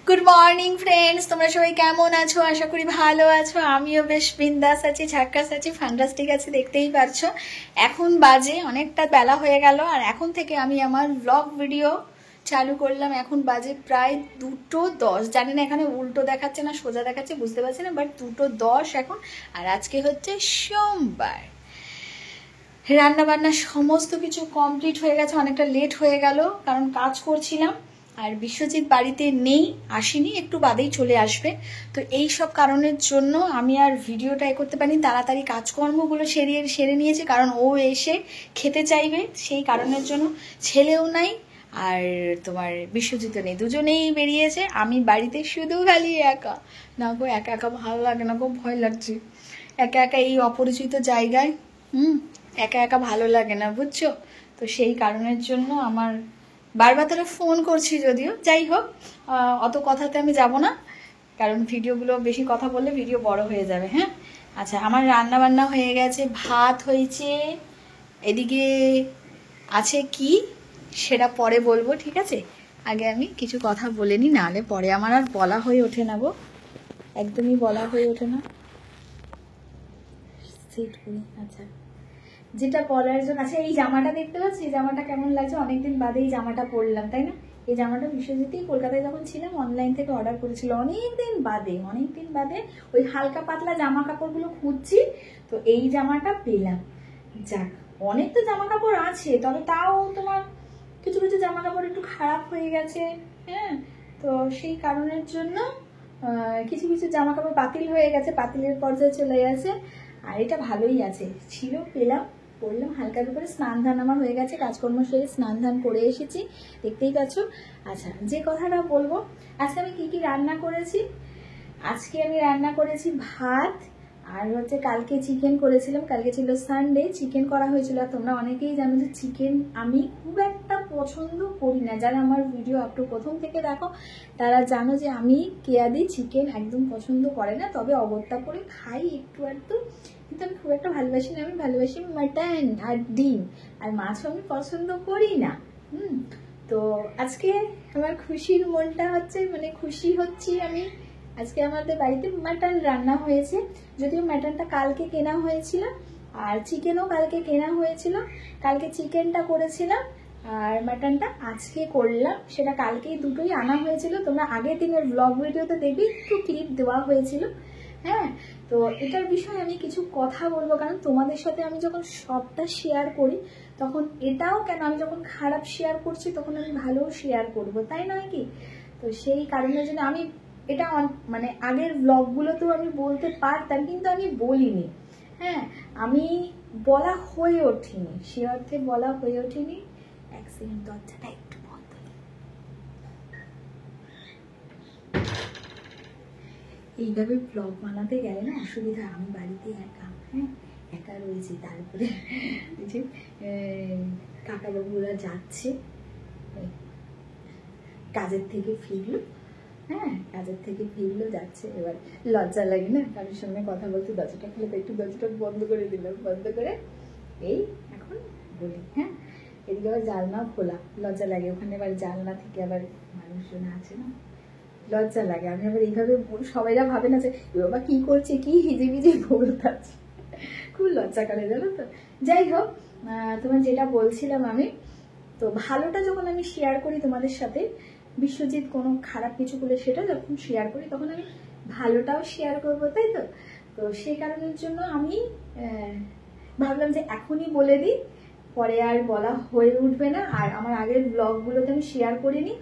Good morning friends, তোমরা সবাই কেমন আছো? আশা করি ভালো আছো। আমিও বেশ বিন্দাস আছি, ঝাক্কাস আছি, ফ্যান্টাস্টিক আছি, দেখতেই পারছো। এখন বাজে অনেকটা বেলা হয়ে গেল, আর এখন থেকে আমি আমার ব্লগ ভিডিও চালু করলাম। এখন বাজে প্রায় 2:10। জানি না এখানে উল্টো দেখাচ্ছে না সোজা দেখাচ্ছে, বুঝতে পারছি না, বাট 2:10 এখন। আর আজকে হচ্ছে সোমবার। রান্না বান্না সমস্ত কিছু কমপ্লিট হয়ে গেছে, অনেকটা লেট হয়ে গেল কারণ কাজ করছিলাম। আর বিশ্বজিৎ বাড়িতে নেই, আসেনি, একটু বাদেই চলে আসবে। তো এই সব কারণের জন্য আমি আর ভিডিওটা করতে পারিনি। তাড়াতাড়ি কাজকর্মগুলো সেরে নিয়েছি, কারণ ও এসে খেতে চাইবে, সেই কারণের জন্য। ছেলেও নাই আর তোমার বিশ্বজিৎও নেই, দুজনেই বেরিয়েছে। আমি বাড়িতে শুধু খালি একা। না গো, একা একা ভালো লাগে না গো, ভয় লাগছে একা একা এই অপরিচিত জায়গায়। একা একা ভালো লাগে না, বুঝছো? তো সেই কারণের জন্য আমার বারবার তারা ফোন করছি, যদিও যাই হোক অত কথাতে আমি যাব না, কারণ ভিডিওগুলো বেশি কথা বললে ভিডিও বড় হয়ে যাবে। হ্যাঁ, আচ্ছা, আমার রান্না বান্না হয়ে গেছে, ভাত হয়েছে, এদিকে আছে কি সেটা পরে বলবো, ঠিক আছে? আগে আমি কিছু কথা বলে নিই, নাহলে পরে আমার আর বলা হয়ে ওঠে না গো, একদমই বলা হয়ে ওঠে না। আচ্ছা, যেটা বলার জন্য, আচ্ছা এই জামাটা দেখতে পাচ্ছি, এই জামাটা কেমন লাগছে? অনেকদিন বাদে এই জামাটা পরলাম, তাই না? এই জামাটা বিশ্বজিৎই কলকাতায় যখন ছিলাম অনলাইন থেকে অর্ডার করেছিল, অনেকদিন বাদে ওই হালকা পাতলা জামা কাপড়গুলো খুঁজছি, তো এই জামাটা পেলাম। যাক, অনেক তো জামা কাপড় আছে, তবে তাও তোমার কিছু কিছু জামা কাপড় একটু খারাপ হয়ে গেছে। হ্যাঁ, তো সেই কারণের জন্য কিছু কিছু জামা কাপড় বাতিল হয়ে গেছে, বাতিলের পর্যায়ে চলে গেছে। আর এটা ভালোই আছে, ছিল, পেলাম, পরলাম। হালকা করে স্নান ধান আমার হয়ে গেছে, কাজকর্ম সেরে স্নান ধান করে এসেছি, দেখতেই পাচ্ছ। আচ্ছা, যে কথাটা বলবো, আজকে আমি কি রান্না করেছি। আজকে আমি রান্না করেছি ভাত, আর হচ্ছে কালকে চিকেন করেছিলাম, কালকে ছিল সানডে, চিকেন করা হয়েছিল। আর তোমরা অনেকেই জানো যে চিকেন আমি খুব একটা পছন্দ করি না। যারা আমার ভিডিও আপটু প্রথম থেকে দেখো তারা জানো যে আমি কেয়াদি চিকেন একদম পছন্দ করে না, তবে অগত্যা করে খাই একটু আধটু, কিন্তু আমি খুব একটা ভালোবাসি না। আমি ভালোবাসি মাটন আর ডিম, আর মাছও আমি পছন্দ করি না। তো আজকে আমার খুশির মনটা হচ্ছে, মানে খুশি হচ্ছি আমি। আজকে আমাদের বাড়িতে মাটন রান্না হয়েছে, যদিও মাটনটা কালকে কেনা হয়েছিল, আর চিকেনও কালকে কেনা হয়েছিল। কালকে চিকেনটা করেছিলাম আর মাটনটা আজকে করলাম, সেটা কালকেই দুটোই আনা হয়েছিল। তোমরা আগের দিনের ব্লগ ভিডিওতে দেখবি একটু ক্লিপ দেওয়া হয়েছিল। হ্যাঁ, তো এটার বিষয়ে আমি কিছু কথা বলবো, কারণ তোমাদের সাথে আমি যখন সবটা শেয়ার করি তখন এটাও কেন, আমি যখন খারাপ শেয়ার করছি তখন আমি ভালো শেয়ার করব, তাই নয় কি? তো সেই কারণের জন্য আমি এটা মানে আগের ব্লগগুলোতেও আমি বলতে পারতাম, কিন্তু আমি বলিনি। হ্যাঁ, আমি বলা হয়ে ওঠেনি, সে অর্থে বলা হয়ে ওঠেনি। এক সেকেন্ড, দরজাটা একটু বন্ধ। এইভাবে ব্লগ বানাতে গেলে না অসুবিধা, আমি বাড়িতে একা, হ্যাঁ একা রয়েছি, তারপরে যে কাকাবাবুরা যাচ্ছে, কাজের থেকে ফিরলো, হ্যাঁ কাজের থেকে ফিরলো, যাচ্ছে, এবার লজ্জা লাগে না কারোর সঙ্গে কথা বলতে। দরজাটা খুলে তো একটু দরজাটা বন্ধ করে দিলাম, বন্ধ করে এই এখন বলি। হ্যাঁ, এদিকে আবার জানলাও খোলা, লজ্জা লাগে, ওখানে আবার জানলা থেকে আবার মানুষজন আছে না, লজ্জা লাগে। আমি আবার এইভাবে সবাইরা ভাবে না যে বাবা কি করছে, কি হিজিবিজি বলতাছে, খুব লজ্জা করে, জানো তো। যাই হোক, তোমার যেটা বলছিলাম আমি, তো ভালোটা যখন আমি শেয়ার করি তোমাদের সাথে, বিশ্বজিৎ কোনো খারাপ কিছু করলে সেটা যখন শেয়ার করি তখন আমি ভালোটাও শেয়ার করবো, তাই তো? তো সেই কারণের জন্য আমি ভাবলাম যে এখনই বলে দিই, পরে আর বলা হয়ে উঠবে না। আর আমার আগের ব্লগগুলোতে আমি শেয়ার করিনি,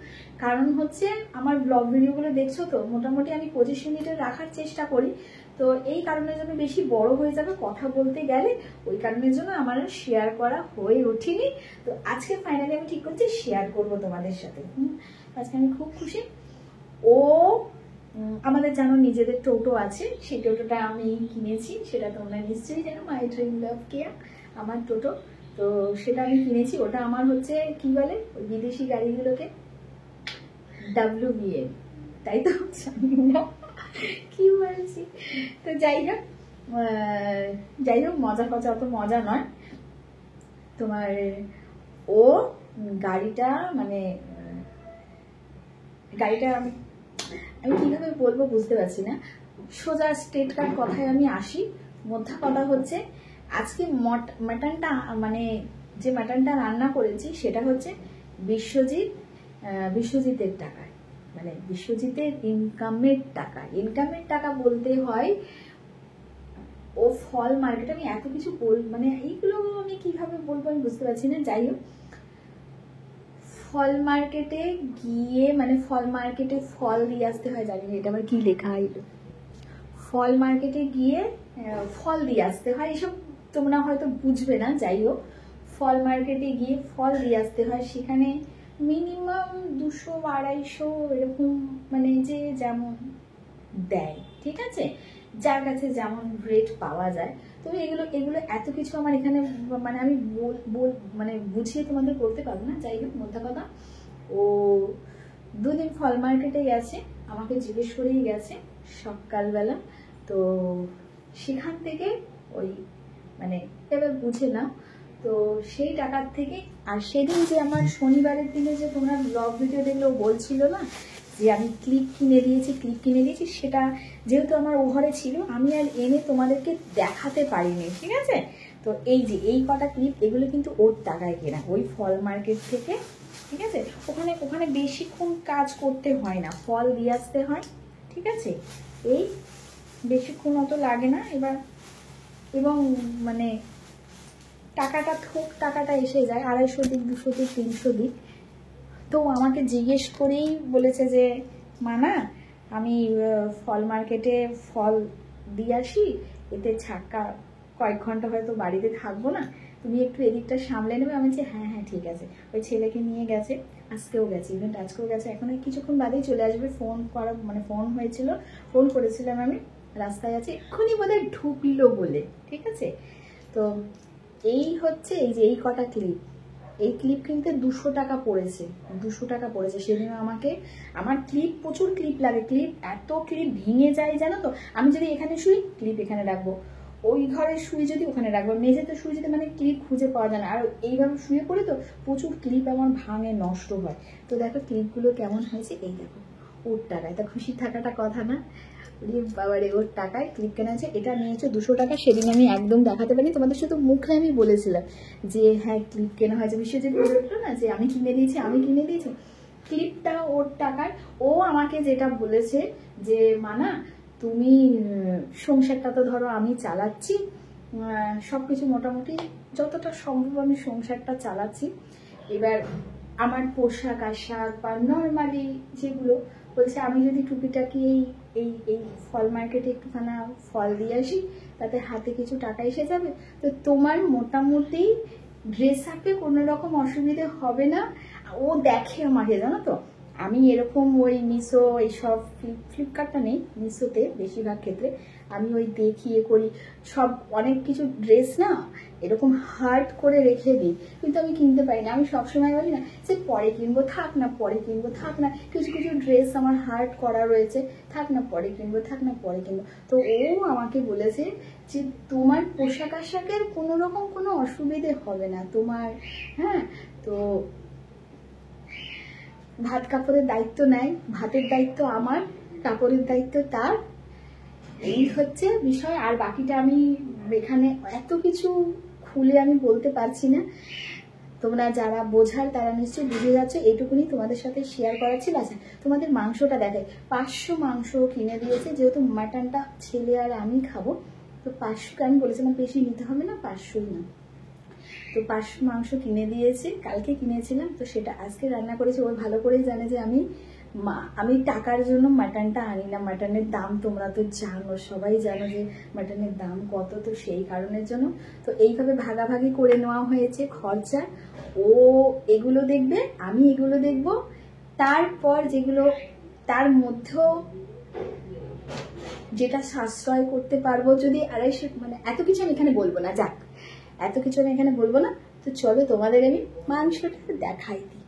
কারণ হচ্ছে আমার ব্লগ ভিডিওগুলো দেখছো তো, মোটামুটি আমি 25 মিনিটের রাখার চেষ্টা করি। তো এই কারণের জন্য বেশি বড় হয়ে যাবে কথা বলতে গেলে, ওই কারণের জন্য আমার শেয়ার করা হয়ে ওঠেনি। তো আজকে ফাইনালি আমি ঠিক করছি শেয়ার করব তোমাদের সাথে। আজকে আমি খুব খুশি। ও আমাদের জানো নিজেদের টোটো আছে, সেই টোটোটা আমি কিনেছি, সেটা তোমরা নিশ্চয়ই জানো, মাই ড্রিম লাভ কেয়া আমার টোটো। তো সেটা আমি কিনেছি, ওটা আমার হচ্ছে কি বলে ওই বিদেশি গাড়িগুলোকে, WBM, তাই তো? কি বলছি, তো যাই হোক মজা কথা, অত মজা নয় তোমার। ও গাড়িটা মানে গাড়িটা আমি কিভাবে বলবো বুঝতে পারছি না। সোজা স্ট্রেট কাট কথায় আমি আসি। মোদ্দা কথা হচ্ছে আজকে মাটনটা মানে যে মাটনটা রান্না করেছি সেটা হচ্ছে বিশ্বজিতের টাকায়, মানে বিশ্বজিতের ইনকামের টাকা বলতে হয়। ও ফল মার্কেটে, আমি এত কিছু মানে এইগুলো আমি কিভাবে বলবো আমি বুঝতে পারছি না। যাই হোক, ফল মার্কেটে গিয়ে মানে ফল মার্কেটে ফল দিয়ে আসতে হয়, জানি না এটা আবার কি লেখা এলো। ফল মার্কেটে গিয়ে ফল দিয়ে আসতে হয়, এসব তোমরা হয়তো বুঝবে না। যাই হোক, ফল মার্কেটে গিয়ে ফল দিয়ে আসতে হয়, সেখানে মিনিমাম 200-250 এরকম মানে যে যেমন দেয়, ঠিক আছে, যার কাছে যেমন রেট পাওয়া যায়। তো এগুলো এত কিছু আমার এখানে মানে আমি মানে বুঝিয়ে তোমাদের বলতে পারবো না। যাই হোক, মোদ্দা কথা, ও 2 দিন ফল মার্কেটে গেছে, আমাকে জিজ্ঞেস করেই গেছে সকালবেলা। তো সেখান থেকে ওই মানে এবার বুঝে নাও, তো সেই টাকার থেকে। আর সেদিন যে আমার শনিবারের দিনে যে তোমরা ব্লগ ভিডিও দেখলেও বলছিল না যে আমি ক্লিপ কিনে দিয়েছি, সেটা যেহেতু আমার ও ঘরে ছিল আমি আর এনে তোমাদেরকে দেখাতে পারিনি, ঠিক আছে। তো এই যে এই কটা ক্লিপ, এগুলো কিন্তু ওর টাকায় কেনা, ওই ফল মার্কেট থেকে, ঠিক আছে। ওখানে বেশিক্ষণ কাজ করতে হয় না, ফল দিয়ে আসতে হয়, ঠিক আছে। এই বেশিক্ষণ অত লাগে না এবার, এবং মানে টাকাটা এসে যায় 250 দিক, 200 দিক, 300 দিক। তো আমাকে জিজ্ঞেস করেই বলেছে যে মানা, আমি ফল মার্কেটে ফল দিয়ে আসি, এতে ছাক্কা কয়েক ঘন্টা হয়তো বাড়িতে থাকবো না, তুমি একটু এদিকটা সামলে নেবে। আমি বলছি হ্যাঁ হ্যাঁ ঠিক আছে। ওই ছেলেকে নিয়ে গেছে, আজকেও গেছে, ইভেন্ট আজকেও গেছে, এখন কিছুক্ষণ বাদেই চলে আসবে। ফোন হয়েছিল, ফোন করেছিলাম আমি, রাস্তায় আছে, এক্ষুনি বোধহয় ঢুকলো বলে, ঠিক আছে। তো এই হচ্ছে এই যে এই কটা ক্লিপ, এই ক্লিপ কিনতে 200 টাকা পড়েছে, 200 টাকা পড়েছে। সেদিন আমাকে, আমার ক্লিপ প্রচুর ক্লিপ লাগে, এত ক্লিপ ভেঙে যায় জানো তো। আমি যদি এখানে শুই, ক্লিপ এখানে রাখবো, ওই ঘরে শুই যদি ওখানে রাখবো, মেঝেতে শুই যদি মানে ক্লিপ খুঁজে পাওয়া যায় না। আর এইভাবে শুয়ে পড়ে তো প্রচুর ক্লিপ আমার ভাঙে, নষ্ট হয়। তো দেখো ক্লিপগুলো কেমন হয়েছে, এই দেখো ওর টাকায়, তা খুশি থাকাটা কথা না। বাবারে, ওর টাকায় ক্লিপ কেনা আছে, এটা নিয়েছে 200 টাকা। সেদিন আমি একদম দেখাতে পারিনি তোমাদের, শুধু মুখে আমি বলেছিলাম যে হ্যাঁ ক্লিপ কেনা হয়েছে। বিশ্বজিৎ বললো না যে আমি কিনে দিয়েছি, ক্লিপটা ওর টাকায়। ও আমাকে যেটা বলেছে যে মানা, তুমি সংসারটা তো ধরো আমি চালাচ্ছি, সবকিছু মোটামুটি যতটা সম্ভব আমি সংসারটা চালাচ্ছি, এবার আমার পোশাক আশাক বা নর্মালি যেগুলো, বলছে আমি যদি টুপিটাকি এই এই ফল মার্কেটে একটুখানা ফল দিয়ে আসি, তাতে হাতে কিছু টাকা এসে যাবে, তো তোমার মোটামুটি ড্রেস আপে কোনো রকম অসুবিধে হবে না। ও দেখে আমাকে, জানো তো, আমি এরকম ওই মিশো এইসব, ফ্লিপকার্টটা নেই, মিশোতে বেশিরভাগ ক্ষেত্রে আমি ওই দেখিয়ে করি সব, অনেক কিছু ড্রেস না এরকম হার্ড করে রেখে দিই, কিন্তু আমি কিনতে পারি না। আমি সবসময় বলি না যে পরে কিনবো, থাক না, কিছু ড্রেস আমার হার্ড করা রয়েছে, থাক না পরে কিনবো। তো ও আমাকে বলেছে যে তোমার পোশাক আশাকের কোনো রকম কোনো অসুবিধে হবে না তোমার, হ্যাঁ। তো ভাত কাপড়ের দায়িত্ব নেয়, ভাতের দায়িত্ব আমার, কাপড়ের দায়িত্ব তার, এই হচ্ছে বিষয়। আর বাকিটা আমি এখানে এত কিছু খুলে আমি বলতে পারছি না, তোমরা যারা বোঝার তারা নিশ্চয়ই বুঝে যাচ্ছে, এইটুকুনি তোমাদের সাথে শেয়ার করা ছিল। আচ্ছা, তোমাদের মাংসটা দেখাই, 500 মাংস কিনে দিয়েছে, যেহেতু মাটনটা ছেলে আর আমি খাবো, তো 500 আমি বলেছিলাম বেশি নিতে হবে না, 500ই না। তো 500 মাংস কিনে দিয়েছে, কালকে কিনেছিলাম, তো সেটা আজকে রান্না করেছি। ওই ভালো করেই জানে যে আমি টাকার জন্য মাটনটা আনি না, মাটনের দাম তোমরা তো জানো, সবাই জানো যে মাটনের দাম কত, তো সেই কারণের জন্য তো এইভাবে ভাগাভাগি করে নেওয়া হয়েছে খরচা। ও এগুলো দেখবে, আমি এগুলো দেখবো, তারপর যেগুলো তার মধ্যেও যেটা সাশ্রয় করতে পারবো, যদি 250 মানে এত কিছু আমি এখানে বলবো না, যাক এত কিছু আমি এখানে বলবো না। তো চলো তোমাদের আমি মাংসটা দেখাই দিই।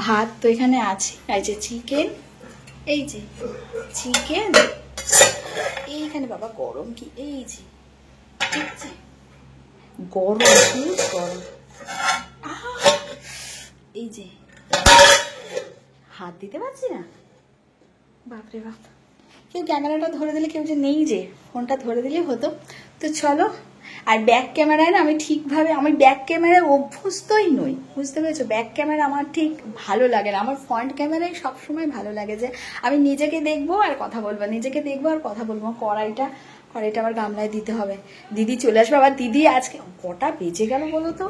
ভাত তো এখানে আছে, এই যে চিকেন, এইখানে বাবা গরম কি, এই যে ঠিক আছে, গরম এই যে হাত দিতে পারছি না, বাপরে বাপ। কেউ ক্যামেরাটা ধরে দিলে, কেউ যে নেই, যে ফোনটা ধরে দিলেই হতো। তো চলো। আর ব্যাক ক্যামেরায় না আমি ঠিকভাবে, আমি ব্যাক ক্যামেরায় অভ্যস্তই নই, বুঝতে পেরেছো? ব্যাক ক্যামেরা আমার ঠিক ভালো লাগে না, আমার ফ্রন্ট ক্যামেরায় সবসময় ভালো লাগে যে আমি নিজেকে দেখবো আর কথা বলবো, নিজেকে দেখবো আর কথা বলবো। কড়াইটা আবার গামলায় দিতে হবে। দিদি চলে আসবে আবার। দিদি আজকে কটা বেজে গেল বলো তো?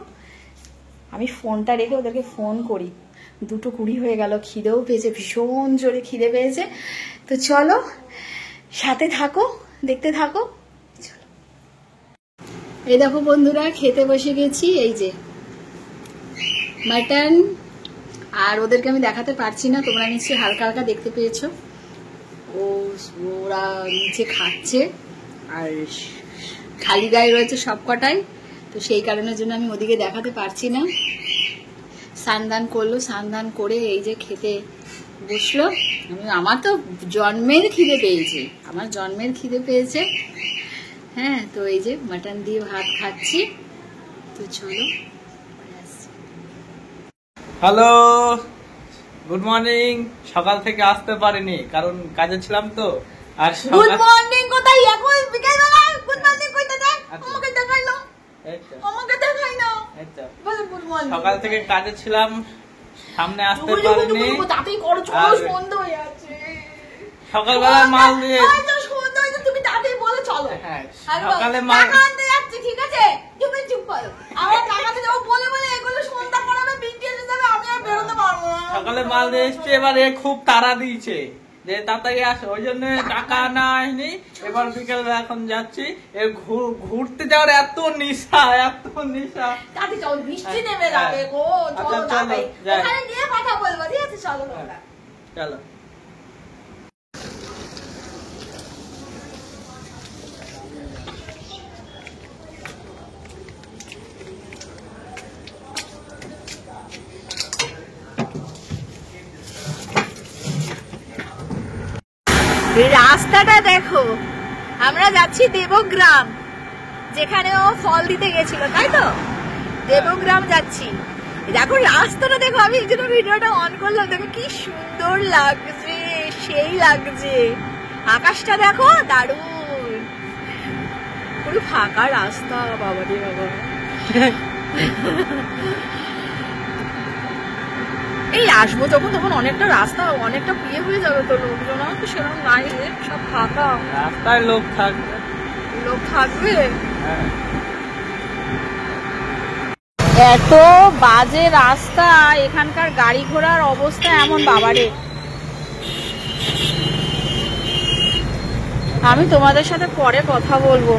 আমি ফোনটা রেখে ওদেরকে ফোন করি, 2:20 হয়ে গেল। খিদেও পেয়েছে, ভীষণ জোরে খিদে পেয়েছে। তো চলো, সাথে থাকো, দেখতে থাকো। চলো, এই দেখো বন্ধুরা, খেতে বসে গেছি। এই যে মাটন, আর ওদেরকে আমি দেখাতে পারছি না, তোমরা নিশ্চয়ই হালকা হালকা দেখতে পেয়েছো। ওরা নিচে খাচ্ছে আর খালি গায়ে রয়েছে সব কটাই, তো সেই কারণের জন্য আমি ওদিকে দেখাতে পারছি না। স্নান করলো, স্নান করে এই যে খেতে বসলো। আমার তো জন্মের খিদে পেয়েছে, আমার জন্মের খিদে পেয়েছে। হ্যাঁ, তো এই যে মাটন দিয়ে ভাত খাচ্ছি। তো চলো। Hello, good morning. সকাল থেকে আসতে পারিনি কারণ কাজে ছিলাম তো। আর গুড মর্নিং কোথায়? এখন বিকেলবেলা গুড মর্নিং কইতে যায়? আমাকে দেখাই না, আমাকে দেখাই না। বল গুড মর্নিং। সকাল থেকে কাজে ছিলাম, সামনে আসতে পারিনি। তাতেই করো, চলো, সন্ধ্যা হয়ে যাচ্ছে। সকালবেলা মাল দিয়ে সন্ধ্যা হয়ে যাচ্ছে, তুমি তাতেই বলে চলো। হ্যাঁ, সকালে মাল টাকা আনতে যাচ্ছি, ঠিক আছে? তুমি চুপ করো। আমার টাকাতে যাবো বলে বলে এগুলো সন্ধ্যা পড়াবে, বিকেল যাবে, আমি আর বেরোতে পারবো না। সকালে মাল দিয়ে এসছে, এবারে খুব তাড়া দিয়েছে যে তাড়াতাড়ি আসে, ওই জন্য টাকা না আসেনি। এবার বিকেলবেলা এখন যাচ্ছি। ঘুরতে যাওয়ার এত নেশা, এত নেশা। তাতে চল, বৃষ্টি নেমে যাবে গো। চলো যাবে, ওখানে নিয়ে কথা বলবো, ঠিক আছে? চলো তোমরা, চলো। রাস্তাটা দেখো, আমরা যাচ্ছি দেবগ্রাম, যেখানে ও ফল দিতে গেছিল, তাই তো? দেবগ্রাম যাচ্ছি। দেখো রাস্তাটা দেখো, আমি এই জন্য ভিডিওটা অন করলাম। দেখো কি সুন্দর লাগছে, সেই লাগছে। আকাশটা দেখো, দারুণ। পুরো ফাঁকা রাস্তা, বাবা রে বাবা। এই আসবো যখন, তখন অনেকটা রাস্তা অনেকটা ইয়ে হয়ে যাবে, তো লোকজন তো সেরকম নাই, সব ফাঁকা। রাস্তায় লোক থাকবে, লোক থাকবে। এত বাজে রাস্তা, এখানকার গাড়ি ঘোড়ার অবস্থা এমন, বাবারে। আমি তোমাদের সাথে পরে কথা বলবো।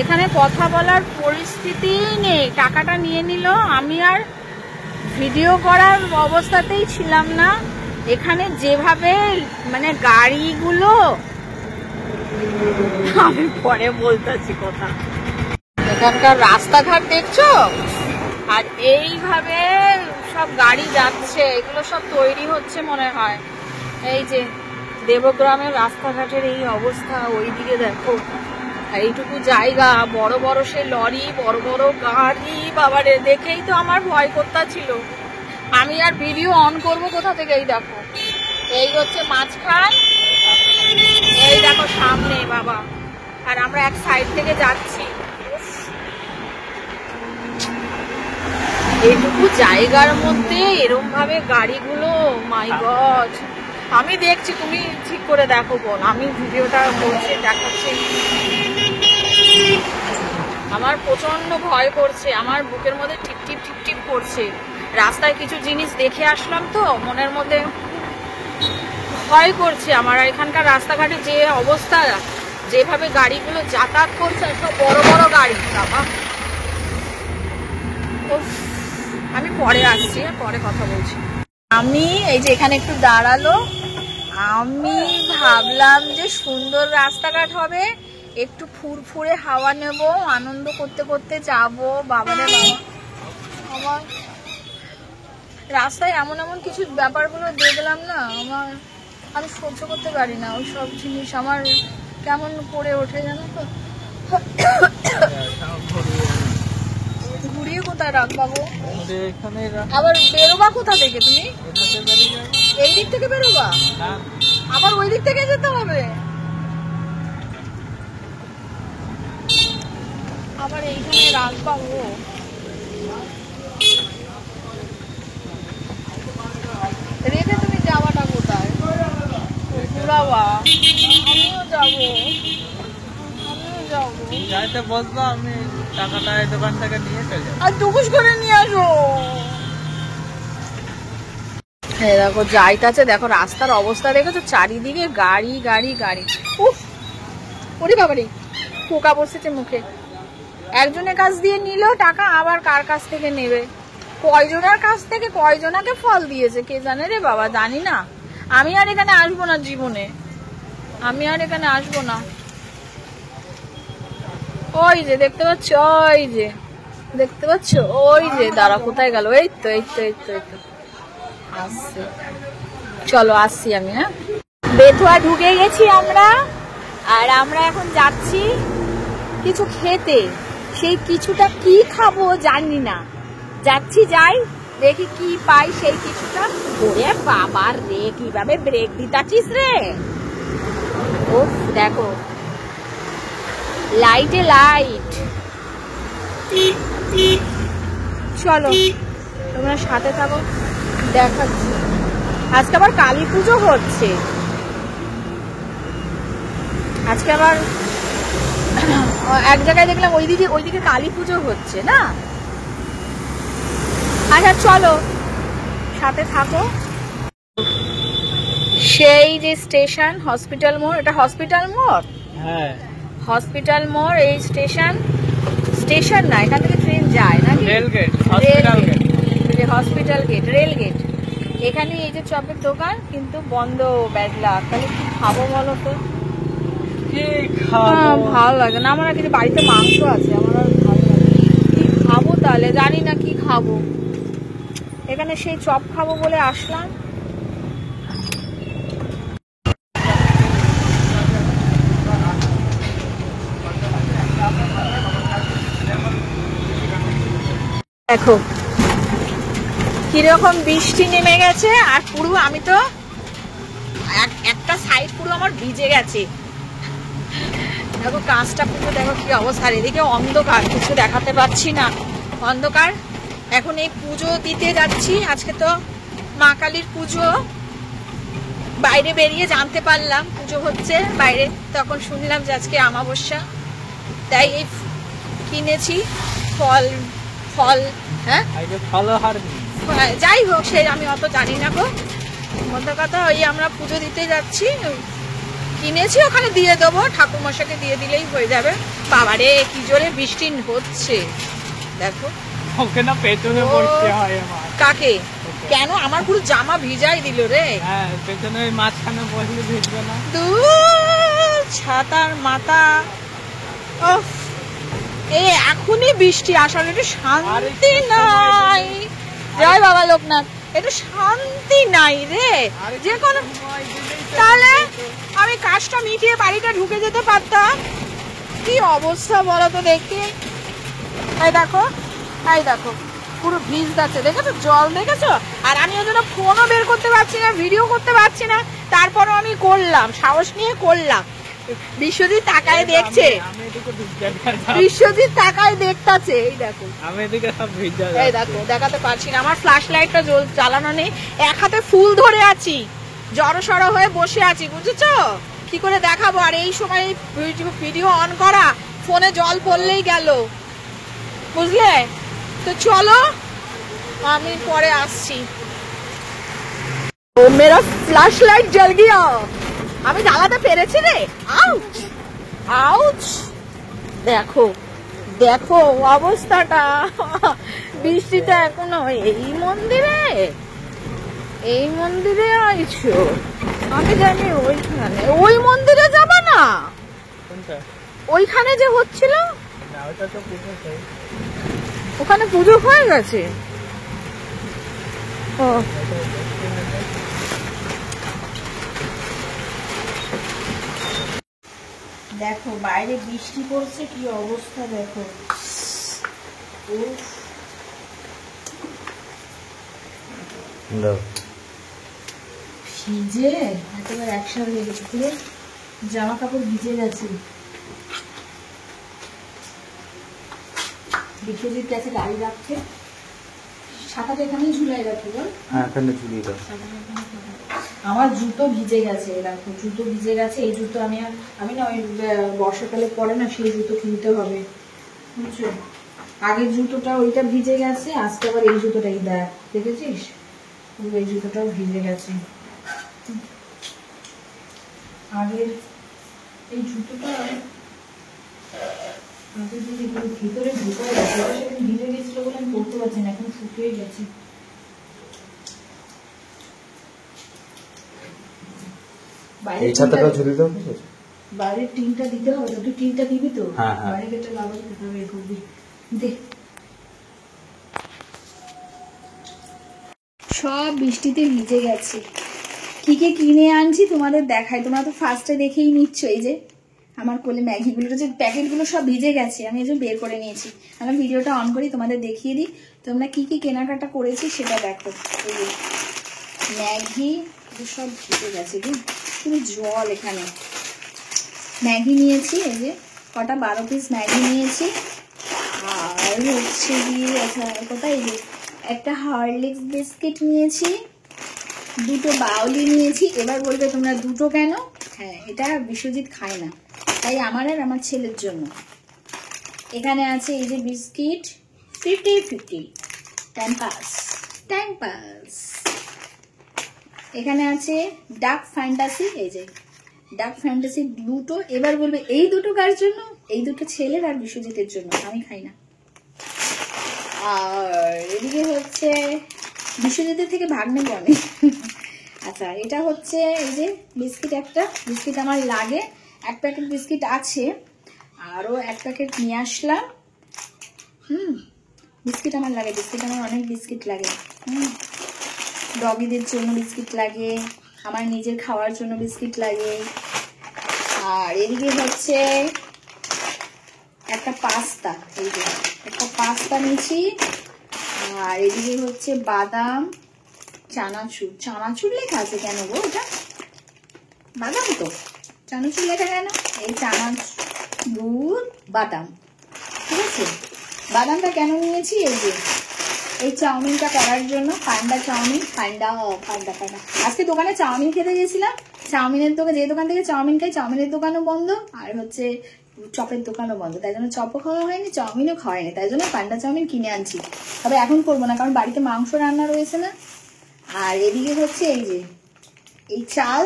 এখানে কথা বলার পরিস্থিতি নেই, টাকাটা নিয়ে নিল। আমি আর ভিডিও করার অবস্থাতেই ছিলাম না। এখানে যেভাবে মানে গাড়িগুলো, আমি পরে বলতেছি কথা। এখানকার রাস্তাঘাট দেখছো, আর এইভাবে সব গাড়ি যাচ্ছে, এগুলো সব তৈরি হচ্ছে মনে হয়। এই যে দেবগ্রামের রাস্তাঘাটের এই অবস্থা, ওইদিকে দেখো, এইটুকু জায়গা, বড় বড় সে লরি, বড় বড় গাড়ি, বাবারে দেখেই তো আমার ভয় করতেছিল। আমি আর ভিডিও অন করব কোথা থেকে? এই দেখো, এই হচ্ছে মাঝখান, এই দেখো সামনে, বাবা। আর আমরা এক সাইড থেকে যাচ্ছি। এইটুকু জায়গার মধ্যে এরম ভাবে গাড়িগুলো, মাই গড। আমি দেখছি, তুমি ঠিক করে দেখো বল। আমি ভিডিওটা করছি, দেখাচ্ছি। আমার প্রচন্ড ভয় করছে, আমার বুকের মধ্যে টিপ টিপ টিপ টিপ করছে। রাস্তায় কিছু জিনিস দেখে আসলাম তো, মনের মধ্যে ভয় করছে আমার। এখানকার রাস্তাঘাটে যে অবস্থা, যেভাবে গাড়িগুলো যাতায়াত করছে, সব বড় বড় গাড়ি, বাবা। আমি পরে আসছি, পরে কথা বলছি। আমি এই যে এখানে একটু দাঁড়ালো, আমি ভাবলাম যে সুন্দর রাস্তাঘাট হবে, একটু ফুরফুরে হাওয়া নেব, আনন্দ করতে করতে যাবো। বাবারে বাবা, আমার রাস্তায় এমন এমন কিছু ব্যাপারগুলো দেখলাম না, আমি সহ্য করতে পারি না ওই সব জিনিস। আমার কেমন করে ওঠে জানো তো, ঘুরিয়ে দিয়ে কোথায় রাখবা গো? এখানে আবার বেরোবা কোথা থেকে তুমি? এখানে বেরিয়ে যাবে। এই দিক থেকে বেরোবা? না, আবার ওই দিক থেকে যেতে হবে? আবার এইখানে রাখবা গো? রেখে তুমি যাওয়াটা কোথায়? ঘুরাবা? আমিও যাবো, আমিও যাবো। যাইতে বলবো, আমি টাকাটা এই দোকান থেকে নিয়ে চলে যাবো। আর টুকুস করে নিয়ে আসো। এই দেখো যাইতাছে, দেখো রাস্তার অবস্থা দেখেছো, চারিদিকে গাড়ি গাড়ি গাড়ি। উফ, ওরে বাবারে, পোকা বসেছে মুখে। একজনের কাছ দিয়ে নিল টাকা, আবার কার কাছ থেকে নেবে, কয়জনের কাছ থেকে কয়জনাকে ফল দিয়েছে কে জানে রে বাবা, জানি না। আমি আর এখানে আসবো না জীবনে, আমি আর এখানে আসবো না। ওই যে দেখতে পাচ্ছ, ওই যে দেখতে পাচ্ছ, ওই যে দাঁড়া, কোথায় গেল? এই তো এই তো এই তো এই তো আসছে। চলো আসছি আমি। হ্যাঁ, বেথুয়া ঢুকে গেছি আমরা, আর আমরা এখন যাচ্ছি কিছু খেতে। সেই কিছুটা কি খাবো জানি না, যাচ্ছি, যাই দেখি কি পাই সেই কিছুটা। ওরে বাবার রে, কিভাবে ব্রেক দিতাছিস রে! ও দেখো, লাইটে লাইট। চলো তোমরা সাথে থাকো, দেখাচ্ছি। আজকে আবার কালী পুজো হচ্ছে, আজকে আবার এক জায়গায় দেখলাম ওইদিকে কালী পুজো হচ্ছে না। আচ্ছা চলো সাথে থাকো। সেই যে স্টেশন হসপিটাল মোড়, এটা হসপিটাল মোড়। হ্যাঁ, হসপিটাল মোড় এই স্টেশন। স্টেশন না, এখান থেকে ট্রেন যায় না, rail gate, hospital gate, hospital gate, rail gate. এখানে এই যে চপের দোকান, কিন্তু বন্ধ, ব্যাড লাক। তাহলে কি খাবো বলো তো? কি খাবো? ভালো লাগে না আমার, কিছু বাড়িতে মাংস আছে, আমার আর ভালো লাগে। কি খাবো তাহলে, জানি না কি খাবো। এখানে সেই চপ খাবো বলে আসলাম। দেখো কিরকম বৃষ্টি নেমে গেছে, আর পুরো আমি তো একটা সাইড পুরো আমার ভিজে গেছে। দেখো কাঁচটা পুরো, দেখো কি অবস্থা। এদিকে অন্ধকার, কিছু দেখাতে পাচ্ছি না, অন্ধকার। এখন এই পুজো দিতে যাচ্ছি, আজকে তো মা কালীর পুজো। বাইরে বেরিয়ে জানতে পারলাম পুজো হচ্ছে বাইরে, তখন শুনলাম যে আজকে অমাবস্যা, তাই এই কিনেছি ফল। ফল, হ্যাঁ যাই হোক, সে আমি অত জানি না গো। মধ্যে কথা, ওই আমরা পুজো দিতে যাচ্ছি, কিনেছি, ওখানে দিয়ে দেবো, ঠাকুরমশাকে দিয়ে দিলেই হয়ে যাবে। বাবারে কি জোরে বৃষ্টি হচ্ছে, দেখো। ওকে না পেছনে পড়তে হয় আমার। কাকে? কেন? আমার পুরো জামা ভিজাই দিল রে। হ্যাঁ, পেছনে ওই মাঝখানে বসলে ভিজবে না। ছাতার মাথা। এই এখনই বৃষ্টি, আসলে একটু শান্তি নাই। জয় বাবা লোকনাথ, একটু শান্তি নাই রে। যে কোনো, তাহলে আমি কাজটা মিটিয়ে বাড়িটা ঢুকে যেতে পারতাম। কি অবস্থা বলো তো দেখি। এই দেখো, এই দেখো পুরো ভিজ যাচ্ছে, দেখেছো জল, দেখেছো? আর আমি ওই জন্য ফোনও বের করতে পারছি না, ভিডিও করতে পারছি না, তারপরও আমি করলাম, সাহস নিয়ে করলাম। বিশ্বজিৎ তাকায় দেখছে, বিশ্বজিৎ তাকায় দেখতাছে। এই দেখো আমি এদিকে সব ভিজা, এই দেখো, দেখাতে পারছি না, আমার ফ্ল্যাশ লাইটটা চালানো নেই, এক হাতে ফুল ধরে আছি, জড়সড় হয়ে বসে আছি, বুঝেছো? কি করে দেখাবো? আর এই সময় ভিডিও অন করা, ফোনে জল পড়লেই গেল, বুঝলে? তো চলো আমি পরে আসছি। ও মেরা ফ্ল্যাশ লাইট জ্বল গিয়া, আমি জ্বালাতে পেরেছি রে। আউচ আউচ, দেখো দেখো অবস্থাটা। বৃষ্টিটা এখনো এই মন্দিরে, এই মন্দিরে আইছো? আমি জানি ওইখানে, ওই মন্দিরে যাবা না? ওইখানে যে হচ্ছিল, ওখানে পুজো হয়ে গেছে। ও দেখো বাইরে বৃষ্টি পড়ছে, কি অবস্থা দেখো। ভিজে একেবারে একসাথে হয়ে গেছে, পুরো জামা কাপড় ভিজে গেছে। বিশ্বজিৎ গেছে গাড়ি রাখতে, ছাতাটা এখানেই ঝুলাই রাখি বল। হ্যাঁ এখানে ঝুলিয়ে দাও। আমার জুতো ভিজে গেছে, দেখো জুতো ভিজে গেছে। এই জুতো আমি না ওই বর্ষাকালে পরে না সেই জুতো কিনতে হবে, বুঝছো। আগের জুতোটা ওইটা ভিজে গেছে, আজকে আবার এই জুতোটাই দেখ, দেখেছিস এই জুতোটাও ভিজে গেছে। আগের এই জুতোটা ভিতরে ঢুকে গেছে, সেখানে ভিজে গেছিল বলে আমি পড়তে পারছি না, এখন শুকিয়ে গেছে। বাইরের টিনটা দিতে হবে তো, তুই টিনটা দিবি তো? বাইরে কেটে লাগাতে হবে, করবি দে। সব বৃষ্টিতে ভিজে গেছে। কি কে কিনে আনছি তোমাদের দেখাই, তোমরা তো ফার্স্টে দেখেই নিচ্ছ। এই যে আমার কোলে ম্যাগিগুলো যে প্যাকেটগুলো সব ভিজে গেছে, আমি এই যে বের করে নিয়েছি। আমি ভিডিওটা অন করি তোমাদের দেখিয়ে দিই, তোমরা কি কি কেনাকাটা করেছি সেটা দেখো। এই যে ম্যাগি সব ভিজে গেছে, শুধু জল। এখানে ম্যাগি নিয়েছি, এই যে কটা 12 পিস ম্যাগি নিয়েছি। আর হচ্ছে গিয়ে আচ্ছা কোথায়, এই যে একটা হরলিক্স বিস্কিট নিয়েছি, দুটো বাউলি নিয়েছি। এবার বলবে তোমরা দুটো কেন? হ্যাঁ, এটা বিশ্বজিৎ খায় না, তাই আমার আর আমার ছেলের জন্য। এখানে আছে এই যে বিস্কিট 50-50 টাইম পাস। এখানে আছে ডার্ক ফ্যান্টাসি, এই যে ডার্ক ফ্যান্টাসি দুটো। এবার বলবে এই দুটো কার জন্য? এই দুটো ছেলের আর বিশ্বজিতের জন্য, আমি খাই না। আর এদিকে হচ্ছে বিশ্বজিতের থেকে ভাগ্নে বনে। আচ্ছা এটা হচ্ছে এই যে বিস্কিট, একটা বিস্কিট আমার লাগে, এক প্যাকেট বিস্কিট আছে, আরও এক প্যাকেট নিয়ে আসলাম। বিস্কিট আমার লাগে, বিস্কিট আমার অনেক বিস্কিট লাগে। ডগিদের জন্য বিস্কিট লাগে, আমার নিজের খাওয়ার জন্য বিস্কিট লাগে। আর এদিকে হচ্ছে একটা পাস্তা, এই যে একটা পাস্তা নিয়েছি। আর এদিকে হচ্ছে বাদাম, চানাচুর লেখা আছে কেন গো? ওটা বাদাম তো, চানাচুর লেখা কেন? এই চানাচুর বাদাম, ঠিক আছে। বাদামটা কেন নিয়েছি? এই যে এই চাউমিনটা করার জন্য, পান্ডা চাউমিন, পান্ডা। আজকে দোকানে চাউমিন খেতে গেছিলাম, চাউমিনের দোকান, যে দোকান থেকে চাউমিন খাই চাউমিনের দোকানও বন্ধ, আর হচ্ছে চপের দোকানও বন্ধ, তাই জন্য চপও খাওয়া হয়নি, চাউমিনও খাওয়া হয়নি, তাই জন্য পান্ডা চাউমিন কিনে আনছি। তবে এখন করবো না, কারণ বাড়িতে মাংস রান্না রয়েছে না। আর এদিকে হচ্ছে এই যে এই চাল,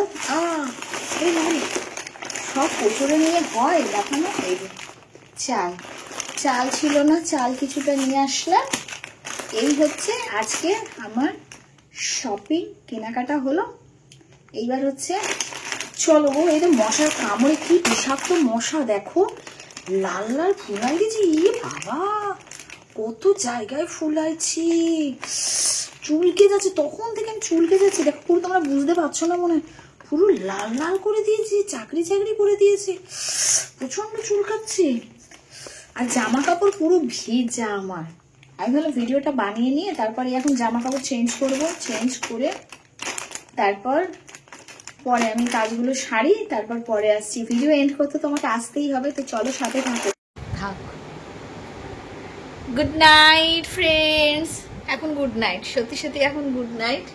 সব কোচরে নিয়ে হয় দেখানো। এই যে চাল ছিল না, চাল কিছুটা নিয়ে আসলাম। এই হচ্ছে আজকে আমার শপিং, কেনাকাটা হলো। এইবার হচ্ছে চলো গো, এই তো মশার কামড়ে, কি বিষাক্ত মশা দেখো, লাল লাল ফুলাই দিয়েছি। বাবা কত জায়গায় ফুলাইছি, চুলকে যাচ্ছে, তখন থেকে আমি চুলকে যাচ্ছি। দেখো পুরো, তোমরা বুঝতে পারছো না মনে হয়, পুরো লাল লাল করে দিয়েছি, চাকরি করে দিয়েছে, প্রচন্ড চুলকাচ্ছে। আর জামা কাপড় পুরো ভিজা আমার। আমি ভাবলাম ভিডিওটা বানিয়ে নিয়ে তারপরে এখন জামা কাপড় চেঞ্জ করব, চেঞ্জ করে তারপর পরে আমি কাজগুলো সারি, তারপর পরে আসছি। ভিডিও এন্ড করতে তোমাকে আসতেই হবে, তো চলো সাথে থাক। গুড নাইট ফ্রেন্ডস, এখন গুড নাইট, সত্যি এখন গুড নাইট।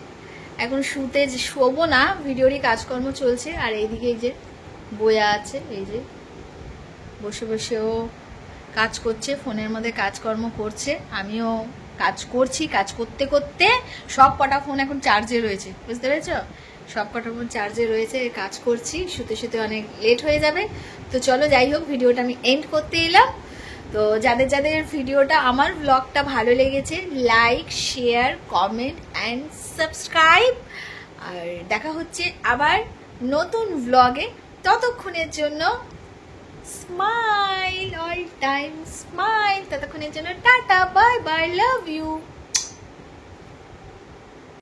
এখন শুতে শোবো না, ভিডিওরই কাজকর্ম চলছে। আর এইদিকে এই যে বইয়া আছে, এই যে বসে বসেও কাজ করছে, ফোনের মধ্যে কাজকর্ম করছে, আমিও কাজ করছি। কাজ করতে করতে সব কটা ফোন এখন চার্জে রয়েছে, বুঝতে পেরেছ? সব কটা ফোন চার্জে রয়েছে, কাজ করছি, শুতে অনেক লেট হয়ে যাবে। তো চলো যাই হোক, ভিডিওটা আমি এন্ড করতে এলাম। তো যাদের ভিডিওটা, আমার ব্লগটা ভালো লেগেছে, like, share, comment and subscribe. আর দেখা হচ্ছে আবার নতুন ব্লগে, ততক্ষণের জন্য স্মাইল, অল টাইম স্মাইল। ততক্ষণের জন্য tata, bye bye, love you.